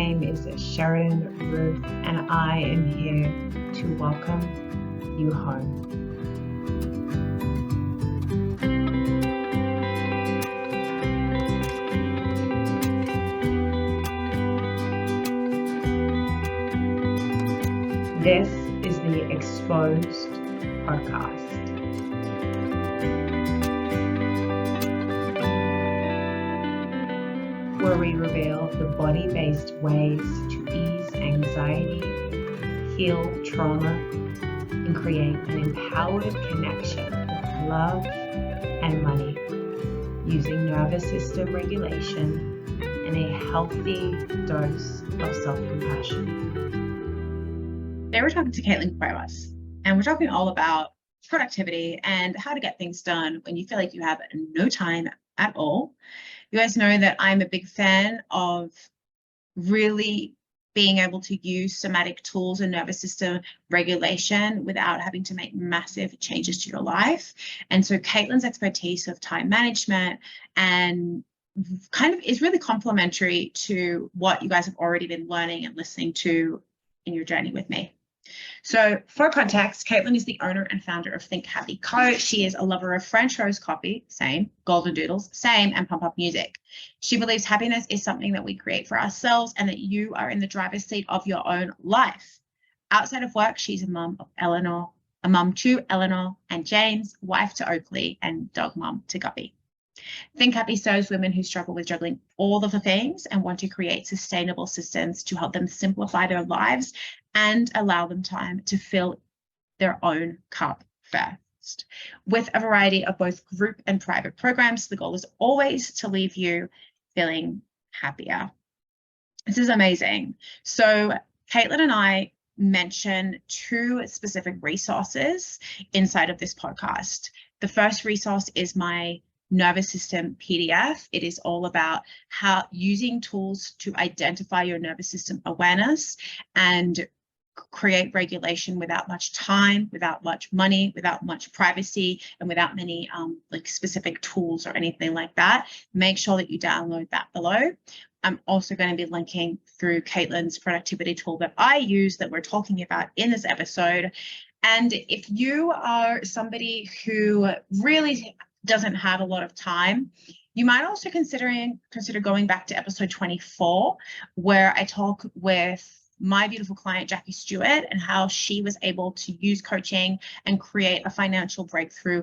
name is Sheridan Ruth, and I am here to welcome you home. This is the Exposed podcast. Where we reveal the body-based ways to ease anxiety, heal trauma, and create an empowered connection with love and money using nervous system regulation and a healthy dose of self-compassion. Today we're talking to Kaitlin Cuevas, and we're talking all about productivity and how to get things done when you feel like you have no time at all. You guys know that I'm a big fan of really being able to use somatic tools and nervous system regulation without having to make massive changes to your life. And so Kaitlin's expertise of time management and kind of is really complementary to what you guys have already been learning and listening to in your journey with me. So for context, Kaitlin is the owner and founder of Think-Happy-Co. She is a lover of French rose coffee, same, Goldendoodles, same, and pump up music. She believes happiness is something that we create for ourselves and that you are in the driver's seat of your own life. Outside of work, she's a mum to Eleanor and James, wife to Oakley, and dog mum to Guppy. Think Happy serves women who struggle with juggling all of the things and want to create sustainable systems to help them simplify their lives and allow them time to fill their own cup first. With a variety of both group and private programs, the goal is always to leave you feeling happier. This is amazing. So Kaitlin and I mention two specific resources inside of this podcast. The first resource is my nervous system PDF. It is all about how using tools to identify your nervous system awareness and create regulation without much time, without much money, without much privacy, and without many like specific tools or anything like that. Make sure that you download that below. I'm also going to be linking through Kaitlin's productivity tool that I use that we're talking about in this episode. And if you are somebody who really doesn't have a lot of time, you might also consider going back to episode 24, where I talk with my beautiful client, Jackie Stewart, and how she was able to use coaching and create a financial breakthrough,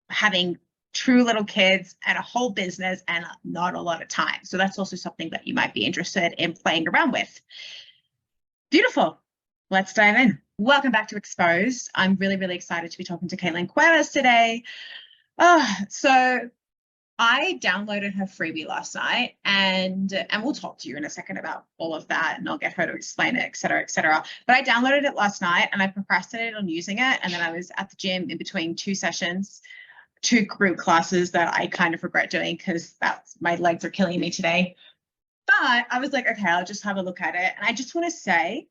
having two little kids and a whole business and not a lot of time. So that's also something that you might be interested in playing around with. Beautiful. Let's dive in. Welcome back to Exposed. I'm really, really excited to be talking to Kaitlin Cuevas today. So I downloaded her freebie last night, and we'll talk to you in a second about all of that, and I'll get her to explain it, et cetera, et cetera. But I downloaded it last night and I procrastinated on using it. And then I was at the gym in between two sessions, two group classes that I kind of regret doing because my legs are killing me today. But I was like, okay, I'll just have a look at it. And I just want to say,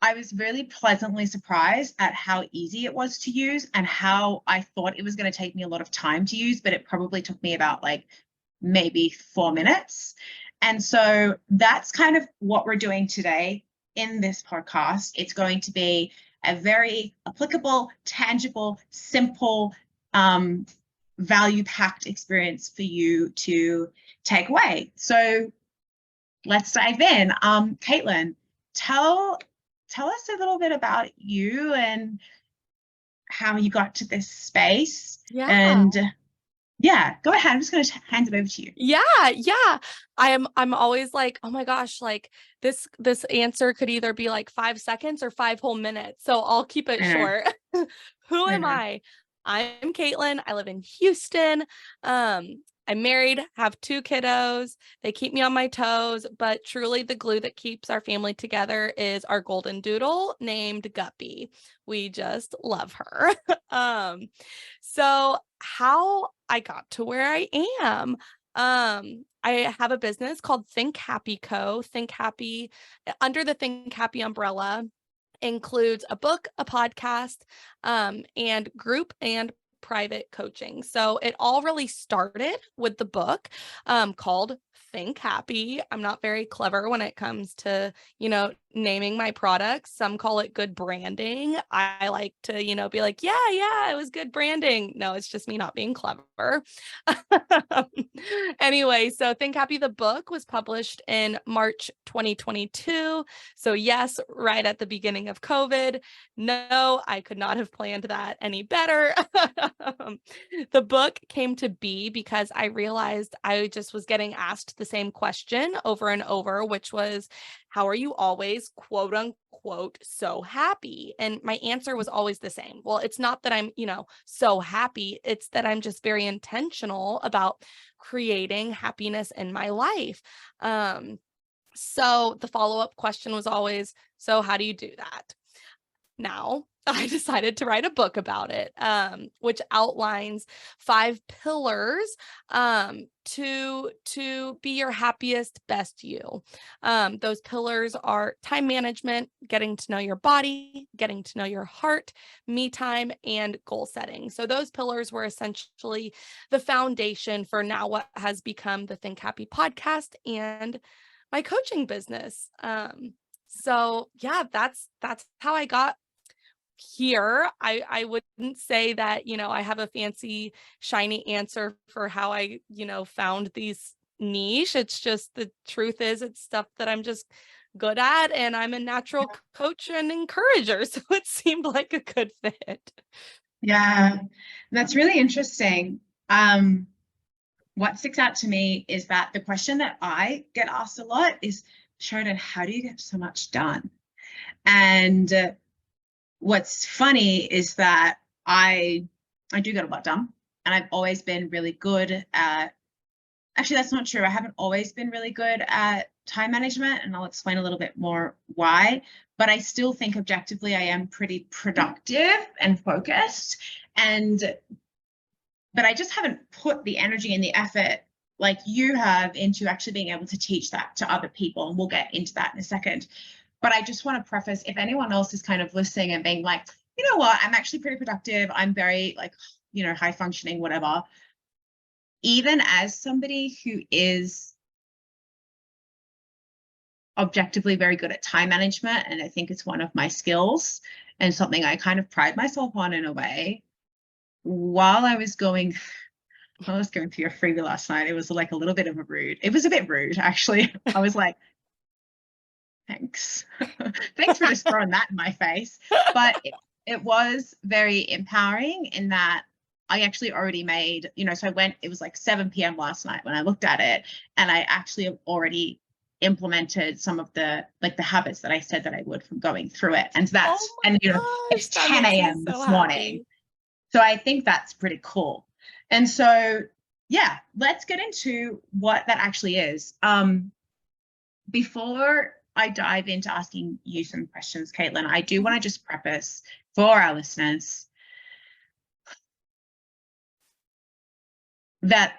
I was really pleasantly surprised at how easy it was to use and how I thought it was going to take me a lot of time to use, but it probably took me about like maybe 4 minutes. And so that's kind of what we're doing today in this podcast. It's going to be a very applicable, tangible, simple, value-packed experience for you to take away. So let's dive in. Kaitlin, tell us a little bit about you and how you got to this space. Yeah. And yeah, go ahead. I'm just going to hand it over to you. Yeah. I'm always like, oh my gosh, like this answer could either be like 5 seconds or 5 whole minutes. So I'll keep it short. Who am I? I'm Kaitlin. I live in Houston. I'm married, have 2 kiddos. They keep me on my toes, but truly the glue that keeps our family together is our golden doodle named Guppy. We just love her. So how I got to where I am, I have a business called Think Happy Co. Think Happy, under the Think Happy umbrella, includes a book, a podcast, and group and private coaching. So it all really started with the book called Think Happy. I'm not very clever when it comes to, naming my products. Some call it good branding. I like to, be like, yeah, it was good branding. No, it's just me not being clever. Anyway, so Think Happy, the book, was published in March 2022. So yes, right at the beginning of COVID. No, I could not have planned that any better. The book came to be because I realized I just was getting asked the same question over and over, which was, how are you always, quote unquote, so happy? And my answer was always the same. Well, it's not that I'm, so happy. It's that I'm just very intentional about creating happiness in my life. So the follow-up question was always, so how do you do that? Now, I decided to write a book about it, which outlines 5 pillars to be your happiest, best you. Those pillars are time management, getting to know your body, getting to know your heart, me time, and goal setting. So those pillars were essentially the foundation for now what has become the Think Happy podcast and my coaching business. So yeah, that's how I got here. I wouldn't say that, I have a fancy, shiny answer for how I, found these niche. It's just, the truth is, it's stuff that I'm just good at, and I'm a natural coach and encourager. So it seemed like a good fit. Yeah, that's really interesting. What sticks out to me is that the question that I get asked a lot is, Sheridan, how do you get so much done? And what's funny is that I do get a lot done, and I've always been really good at, actually, that's not true. I haven't always been really good at time management, and I'll explain a little bit more why, but I still think objectively I am pretty productive and focused, but I just haven't put the energy and the effort like you have into actually being able to teach that to other people, and we'll get into that in a second. But I just want to preface, if anyone else is kind of listening and being like, you know what, I'm actually pretty productive, I'm very high functioning, whatever. Even as somebody who is objectively very good at time management, and I think it's one of my skills and something I kind of pride myself on in a way, while I was going through a freebie last night, it was like a little bit of a rude. It was a bit rude, actually. I was like, thanks. Thanks for just throwing that in my face. But it was very empowering in that I actually already made, so it was like 7 p.m. last night when I looked at it, and I actually have already implemented some of the habits that I said that I would from going through it. And that's, it's 10 a.m. this morning. So I think that's pretty cool. And so, yeah, let's get into what that actually is. Before I dive into asking you some questions, Kaitlin, I do want to just preface for our listeners that,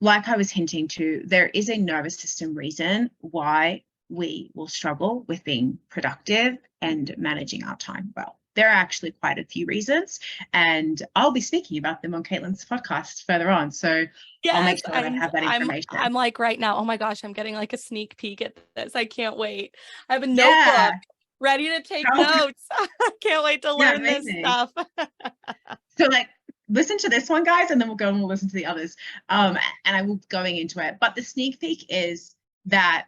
like I was hinting to, there is a nervous system reason why we will struggle with being productive and managing our time well. There are actually quite a few reasons, and I'll be speaking about them on Kaitlin's podcast further on. So yes, I'll make sure that I have that information. I'm like right now, oh my gosh, I'm getting like a sneak peek at this. I can't wait. I have a notebook ready to take notes. I can't wait to learn this stuff. So listen to this one, guys, and then we'll go and we'll listen to the others. And I will be going into it. But the sneak peek is that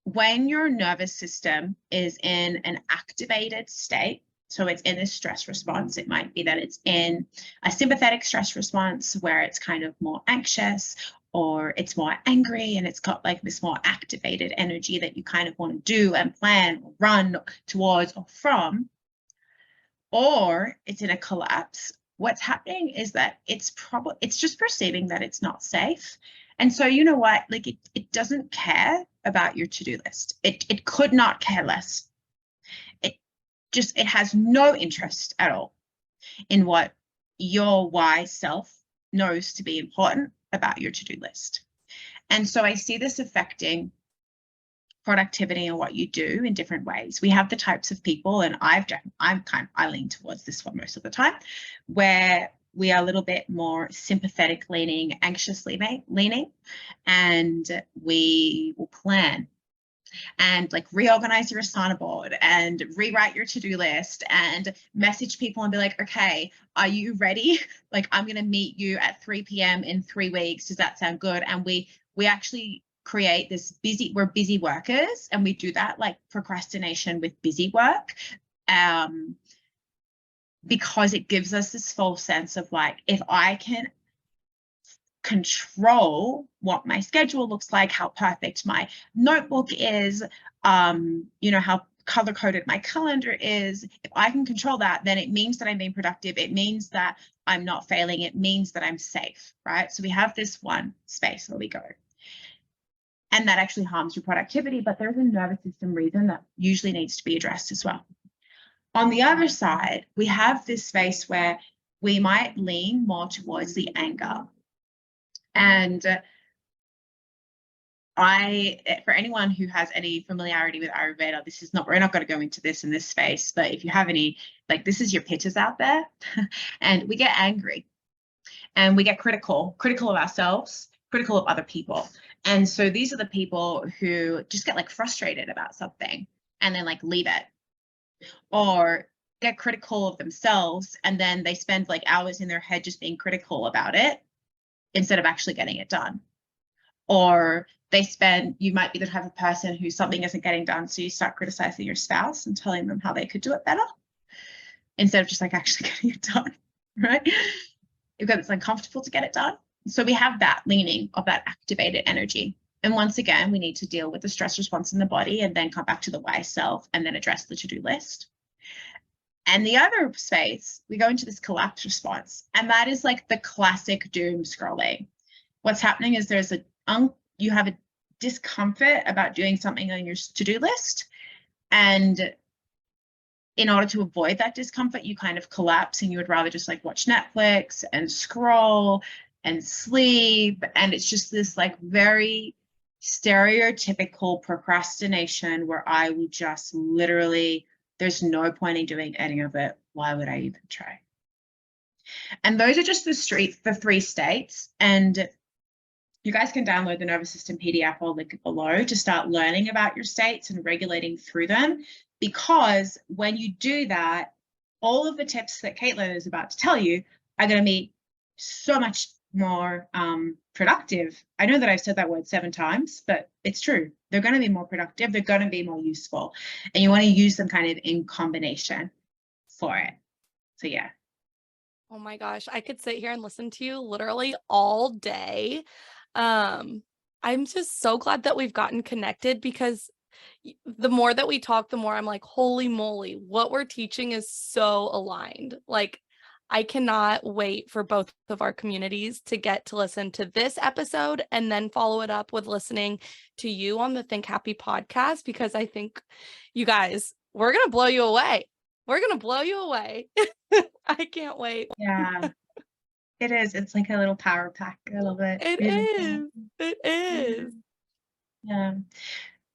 when your nervous system is in an activated state, so it's in a stress response, it might be that it's in a sympathetic stress response where it's kind of more anxious, or it's more angry and it's got this more activated energy that you kind of want to do and plan or run towards or from, or it's in a collapse. What's happening is that it's just perceiving that it's not safe. And so, you know what, it doesn't care about your to-do list. It could not care less. It has no interest at all in what your wise self knows to be important about your to-do list. And so I see this affecting productivity and what you do in different ways. We have the types of people, and I lean towards this one most of the time, where we are a little bit more sympathetic leaning, anxious leaning, and we will plan and like reorganize your Asana board and rewrite your to-do list and message people and be like, okay, are you ready? Like, I'm going to meet you at 3 p.m. in 3 weeks. Does that sound good? And we actually create this we're busy workers, and we do that like procrastination with busy work. Because it gives us this false sense of like, if I can control what my schedule looks like, how perfect my notebook is, how color-coded my calendar is, if I can control that, then it means that I'm being productive. It means that I'm not failing. It means that I'm safe, right? So we have this one space where we go. And that actually harms your productivity, but there's a nervous system reason that usually needs to be addressed as well. On the other side, we have this space where we might lean more towards the anger. And for anyone who has any familiarity with Ayurveda, we're not going to go into this in this space, but if you have any, like, this is your pitches out there. And we get angry and we get critical of ourselves, critical of other people. And so these are the people who just get like frustrated about something and then like leave it, or get critical of themselves and then they spend like hours in their head just being critical about it instead of actually getting it done. Or you might be the type of person who something isn't getting done, so you start criticizing your spouse and telling them how they could do it better instead of just like actually getting it done, right? Because it's uncomfortable to get it done. So we have that leaning of that activated energy. And once again, we need to deal with the stress response in the body and then come back to the wise self and then address the to-do list. And the other space, we go into this collapse response. And that is like the classic doom scrolling. What's happening is you have a discomfort about doing something on your to-do list. And in order to avoid that discomfort, you kind of collapse and you would rather just like watch Netflix and scroll and sleep. And it's just this like very stereotypical procrastination where I will just literally, there's no point in doing any of it. Why would I even try? And those are just the three states. And you guys can download the Nervous System PDF. I'll link it below to start learning about your states and regulating through them. Because when you do that, all of the tips that Kaitlin is about to tell you are going to be so much more productive. I know that I've said that word 7 times, but it's true. They're going to be more productive. They're going to be more useful. And you want to use them kind of in combination for it. So yeah. Oh my gosh, I could sit here and listen to you literally all day. I'm just so glad that we've gotten connected, because the more that we talk, the more I'm like, holy moly, what we're teaching is so aligned. Like, I cannot wait for both of our communities to get to listen to this episode and then follow it up with listening to you on the Think Happy podcast, because I think, you guys, we're going to blow you away. We're going to blow you away. I can't wait. Yeah, it is. It's like a little power pack. I love it. It is. It is. Yeah.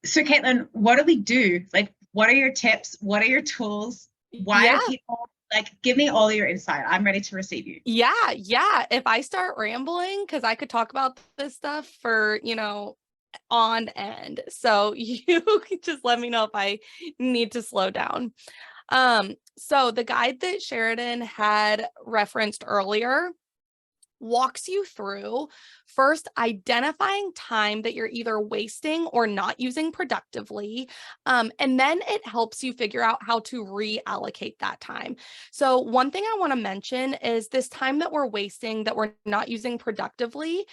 So Kaitlin, what do we do? Like, what are your tips? What are your tools? Why are people like, give me all your insight. I'm ready to receive you. Yeah. If I start rambling, because I could talk about this stuff for, on end. So you can just let me know if I need to slow down. So the guide that Sheridan had referenced earlier walks you through first identifying time that you're either wasting or not using productively. And then it helps you figure out how to reallocate that time. So one thing I want to mention is this time that we're wasting, that we're not using productively.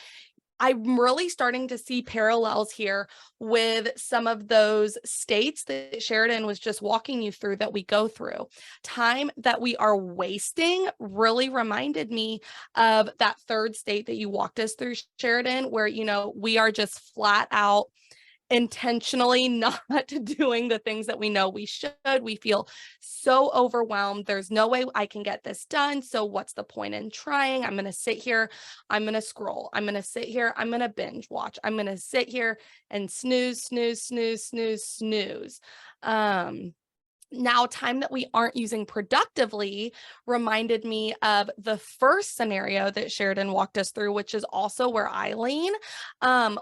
I'm really starting to see parallels here with some of those states that Sheridan was just walking you through that we go through. Time that we are wasting really reminded me of that third state that you walked us through, Sheridan, where, we are just flat out intentionally not doing the things that we know we should. We feel so overwhelmed. There's no way I can get this done. So what's the point in trying? I'm going to sit here. I'm going to scroll. I'm going to sit here. I'm going to binge watch. I'm going to sit here and snooze. Now, time that we aren't using productively reminded me of the first scenario that Sheridan walked us through, which is also where I lean,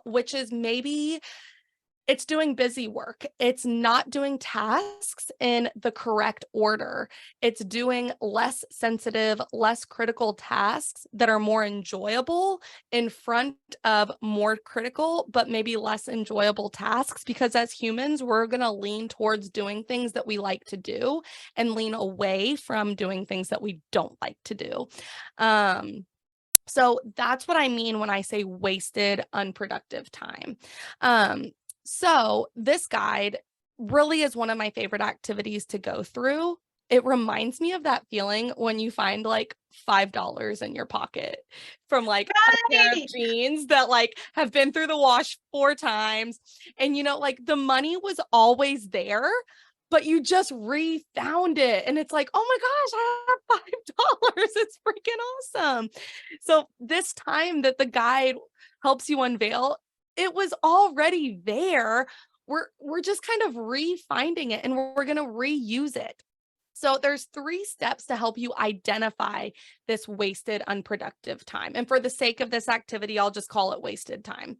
which is maybe it's doing busy work. It's not doing tasks in the correct order. It's doing less sensitive, less critical tasks that are more enjoyable in front of more critical, but maybe less enjoyable tasks. Because as humans, we're going to lean towards doing things that we like to do and lean away from doing things that we don't like to do. So that's what I mean when I say wasted, unproductive time. So this guide really is one of my favorite activities to go through. It reminds me of that feeling when you find like $5 in your pocket from like a pair of jeans that like have been through the wash 4 times. And like the money was always there, but you just refound it. And it's like, oh my gosh, I have $5. It's freaking awesome. So this time that the guide helps you unveil, it was already there. We're just kind of refinding it, and we're going to reuse it. So there's 3 steps to help you identify this wasted, unproductive time. And for the sake of this activity, I'll just call it wasted time.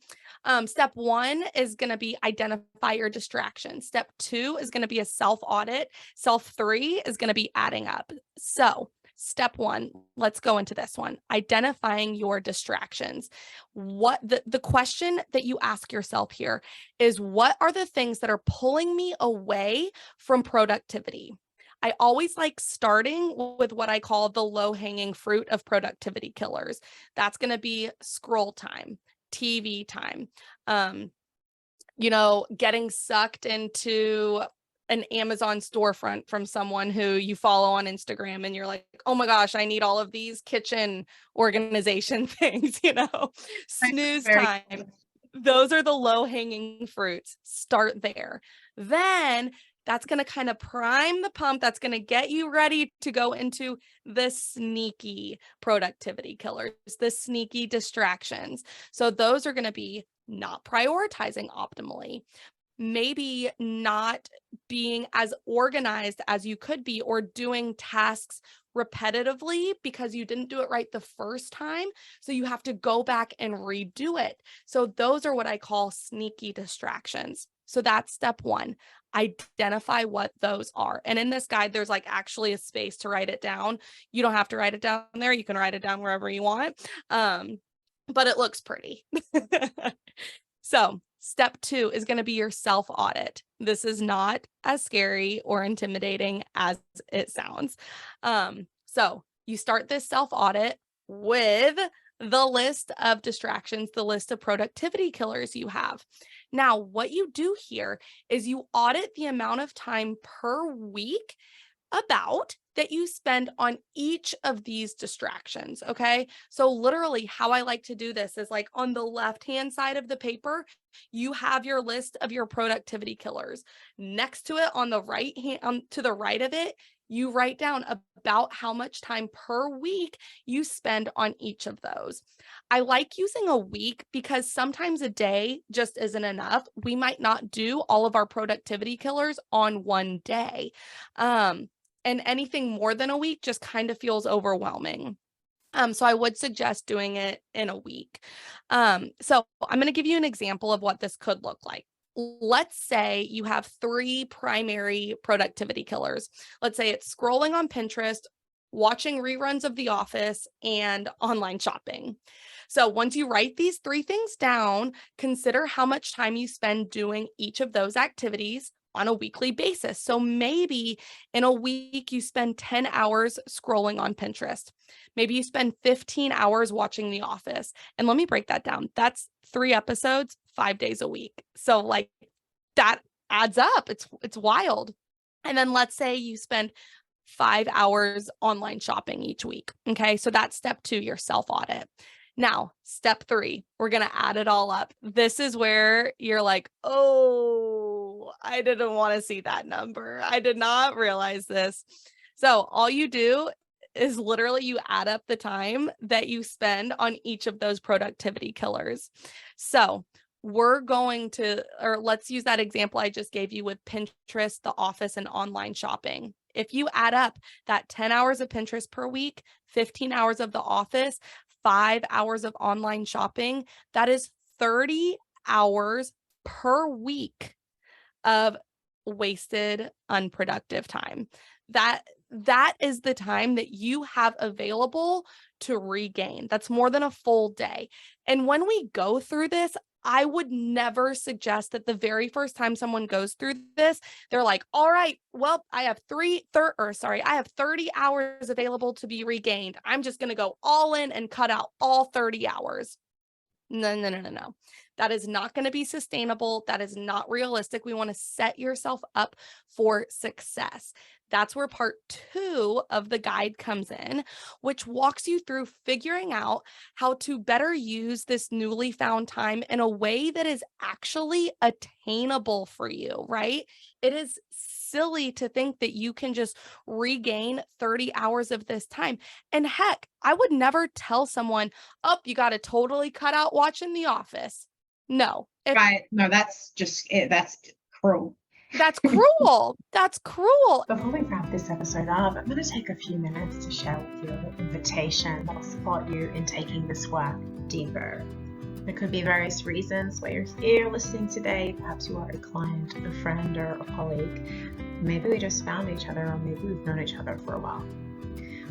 Step 1 is going to be identify your distractions. Step 2 is going to be a self-audit. Step 3 is going to be adding up. So step 1, let's go into this one. Identifying your distractions. What the question that you ask yourself here is, what are the things that are pulling me away from productivity? I always like starting with what I call the low-hanging fruit of productivity killers. That's going to be scroll time, TV time, getting sucked into an Amazon storefront from someone who you follow on Instagram, and you're like, oh my gosh, I need all of these kitchen organization things, snooze time. Those are the low-hanging fruits. Start there. Then that's going to kind of prime the pump. That's going to get you ready to go into the sneaky productivity killers, the sneaky distractions. So those are going to be not prioritizing optimally, maybe not being as organized as you could be, or doing tasks repetitively because you didn't do it right the first time. So you have to go back and redo it. So those are what I call sneaky distractions. So that's step 1. Identify what those are. And in this guide, there's like actually a space to write it down. You don't have to write it down there. You can write it down wherever you want. But it looks pretty. So step 2 is going to be your self-audit. This is not as scary or intimidating as it sounds. So you start this self-audit with the list of distractions, the list of productivity killers you have. Now, what you do here is you audit the amount of time per week that you spend on each of these distractions. Okay. So literally how I like to do this is like on the left-hand side of the paper, you have your list of your productivity killers. Next to it on the right hand, to the right of it, you write down about how much time per week you spend on each of those. I like using a week because sometimes a day just isn't enough. We might not do all of our productivity killers on one day. And anything more than a week just kind of feels overwhelming. So I would suggest doing it in a week. So I'm going to give you an example of what this could look like. Let's say you have 3 primary productivity killers. Let's say it's scrolling on Pinterest, watching reruns of The Office, and online shopping. So once you write these 3 things down, consider how much time you spend doing each of those activities on a weekly basis. So maybe in a week, you spend 10 hours scrolling on Pinterest. Maybe you spend 15 hours watching The Office. And let me break that down. That's 3 episodes, 5 days a week. So like that adds up. It's wild. And then let's say you spend 5 hours online shopping each week. Okay. So that's step 2, your self-audit. Now, step 3, we're going to add it all up. This is where you're like, oh, I didn't want to see that number. I did not realize this. So all you do is literally you add up the time that you spend on each of those productivity killers. So we're going to, or let's use that example I just gave you with Pinterest, the office, and online shopping. If you add up that 10 hours of Pinterest per week, 15 hours of the office, 5 hours of online shopping, that is 30 hours per week of wasted, unproductive time. That is the time that you have available to regain. That's more than a full day. And when we go through this, I would never suggest that the very first time someone goes through this, they're like, all right, well, I have 30 hours available to be regained. I'm just going to go all in and cut out all 30 hours. No. That is not going to be sustainable. That is not realistic. We want to set yourself up for success. That's where part 2 of the guide comes in, which walks you through figuring out how to better use this newly found time in a way that is actually attainable for you, right? It is silly to think that you can just regain 30 hours of this time. And heck, I would never tell someone, oh, you got to totally cut out watching The Office. No. Right. No, that's just it. That's cruel. That's cruel. That's cruel. Before we wrap this episode up, I'm going to take a few minutes to share with you an invitation that will support you in taking this work deeper. There could be various reasons why you're here listening today. Perhaps you are a client, a friend, or a colleague. Maybe we just found each other, or maybe we've known each other for a while.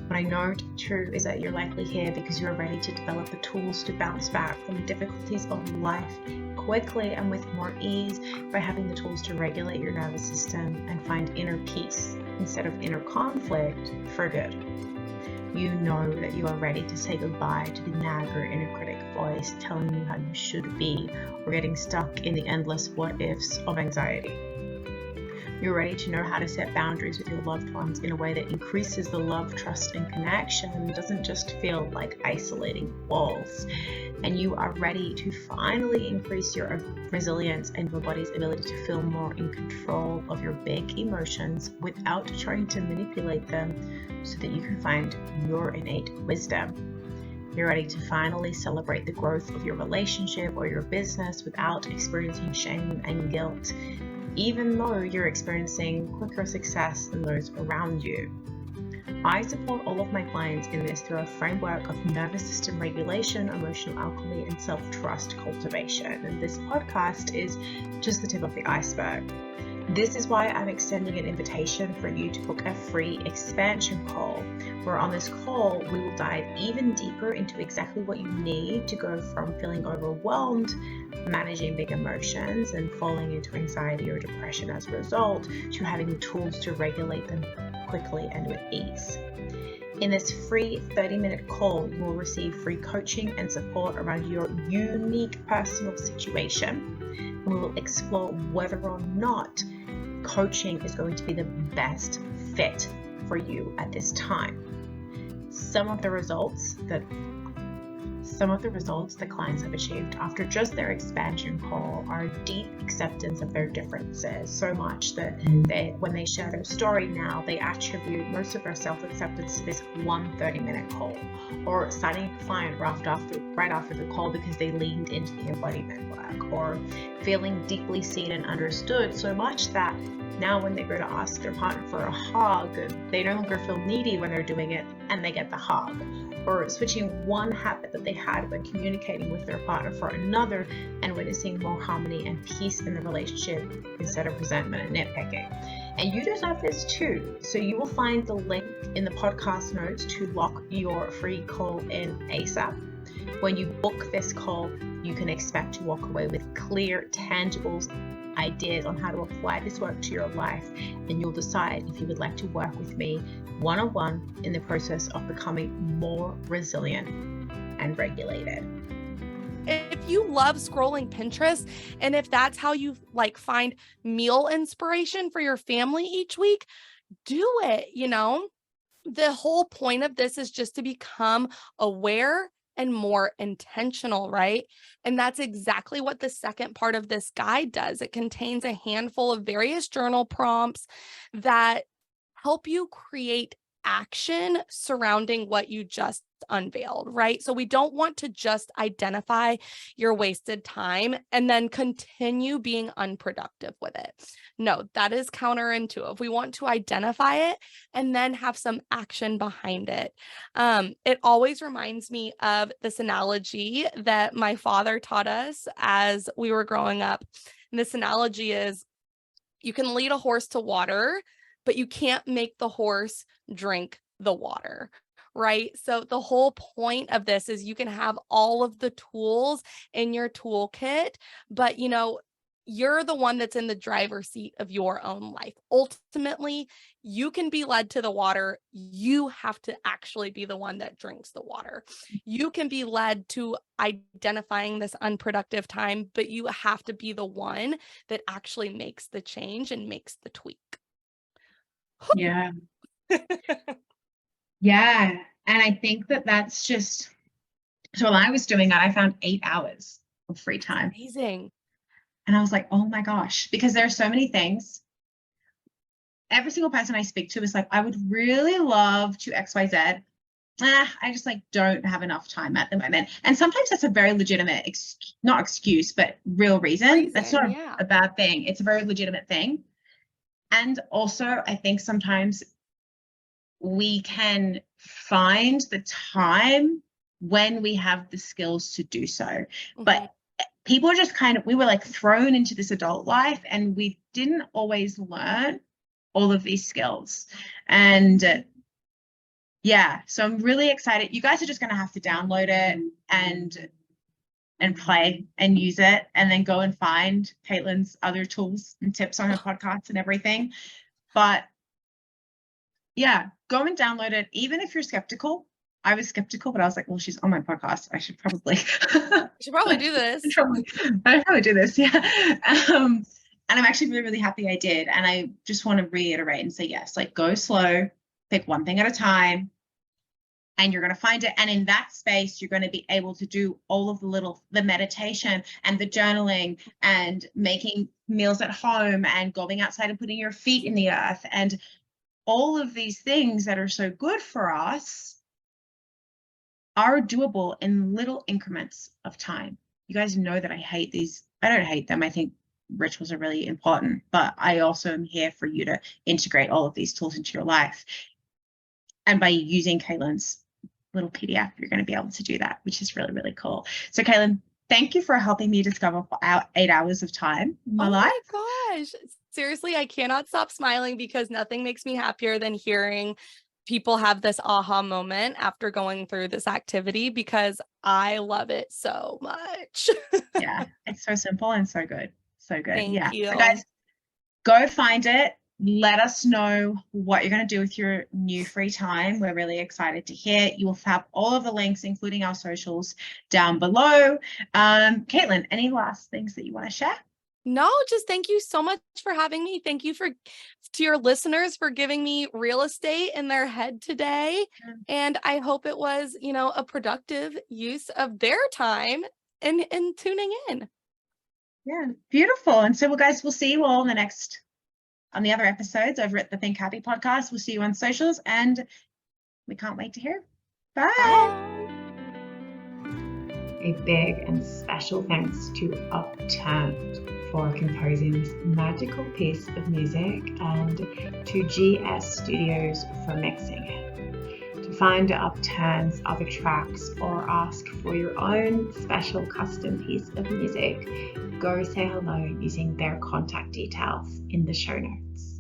What I know to be true is that you're likely here because you're ready to develop the tools to bounce back from the difficulties of life quickly and with more ease by having the tools to regulate your nervous system and find inner peace instead of inner conflict for good. You know that you are ready to say goodbye to the nagger inner critic voice telling you how you should be or getting stuck in the endless what ifs of anxiety. You're ready to know how to set boundaries with your loved ones in a way that increases the love, trust, and connection and doesn't just feel like isolating walls. And you are ready to finally increase your resilience and your body's ability to feel more in control of your big emotions without trying to manipulate them so that you can find your innate wisdom. You're ready to finally celebrate the growth of your relationship or your business without experiencing shame and guilt, even though you're experiencing quicker success than those around you. I support all of my clients in this through a framework of nervous system regulation, emotional alchemy, and self-trust cultivation. And this podcast is just the tip of the iceberg. This is why I'm extending an invitation for you to book a free expansion call, where on this call, we will dive even deeper into exactly what you need to go from feeling overwhelmed, managing big emotions, and falling into anxiety or depression as a result, to having the tools to regulate them quickly and with ease. In this free 30-minute call, you will receive free coaching and support around your unique personal situation. And we will explore whether or not coaching is going to be the best fit for you at this time. Some of the results that clients have achieved after just their expansion call are deep acceptance of their differences, so much that when they share their story now, they attribute most of their self-acceptance to this one 30-minute call, or signing a client right after the call because they leaned into the embodiment work, or feeling deeply seen and understood so much that now when they go to ask their partner for a hug, they no longer feel needy when they're doing it and they get the hug. Or switching one habit that they had when communicating with their partner for another and witnessing more harmony and peace in the relationship instead of resentment and nitpicking. And you deserve this too. So you will find the link in the podcast notes to lock your free call in ASAP. When you book this call, you can expect to walk away with clear, tangible ideas on how to apply this work to your life, and you'll decide if you would like to work with me one-on-one in the process of becoming more resilient and regulated. If you love scrolling Pinterest, and if that's how you find meal inspiration for your family each week, do it. The whole point of this is just to become aware and more intentional, right? And that's exactly what the second part of this guide does. It contains a handful of various journal prompts that help you create action surrounding what you just unveiled, right? So we don't want to just identify your wasted time and then continue being unproductive with it. No, that is counterintuitive. We want to identify it and then have some action behind it. It always reminds me of this analogy that my father taught us as we were growing up. And this analogy is, you can lead a horse to water, but you can't make the horse drink the water, right? So the whole point of this is you can have all of the tools in your toolkit, but you're the one that's in the driver's seat of your own life. Ultimately, you can be led to the water. You have to actually be the one that drinks the water. You can be led to identifying this unproductive time, but you have to be the one that actually makes the change and makes the tweak. Yeah. Yeah. And I think that's just, so while I was doing that, I found 8 hours of free time. Amazing. And I was like, oh my gosh, because there are so many things. Every single person I speak to is like, I would really love to XYZ. I just don't have enough time at the moment. And sometimes that's a very legitimate, not excuse, but real reason. That's not a bad thing. It's a very legitimate thing. And also, I think sometimes we can find the time when we have the skills to do so. Mm-hmm. But people are just we were thrown into this adult life, and we didn't always learn all of these skills. And so I'm really excited. You guys are just going to have to download it and play and use it, and then go and find Kaitlin's other tools and tips on her podcast and everything. But go and download it. Even if you're skeptical, I was skeptical, but I was like, well, she's on my podcast. I should probably do this. I probably do this. Yeah. And I'm actually really, really happy I did. And I just want to reiterate and say, yes, go slow, pick one thing at a time, and you're going to find it. And in that space, you're going to be able to do all of the meditation and the journaling and making meals at home and going outside and putting your feet in the earth and all of these things that are so good for us are doable in little increments of time. You guys know that I hate these. I don't hate them. I think rituals are really important, but I also am here for you to integrate all of these tools into your life. And by using Kaitlin's little PDF, you're going to be able to do that, which is really, really cool. So Kaitlin, thank you for helping me discover 8 hours of time in my life. Oh my gosh. Seriously, I cannot stop smiling because nothing makes me happier than hearing people have this aha moment after going through this activity, because I love it so much. Yeah, it's so simple and so good. So good. Thank you. So guys, go find it. Let us know what you're going to do with your new free time. We're really excited to hear. You will have all of the links, including our socials, down below. Kaitlin, any last things that you want to share? No, just thank you so much for having me. Thank you to your listeners for giving me real estate in their head today. And I hope it was, a productive use of their time and tuning in. Yeah, beautiful. And so, guys, we'll see you all on the other episodes over at the Think Happy podcast. We'll see you on socials, and we can't wait to hear. Bye. Bye. A big and special thanks to Upturned for composing this magical piece of music, and to GS Studios for mixing it. To find Upturned's other tracks or ask for your own special custom piece of music, go say hello using their contact details in the show notes.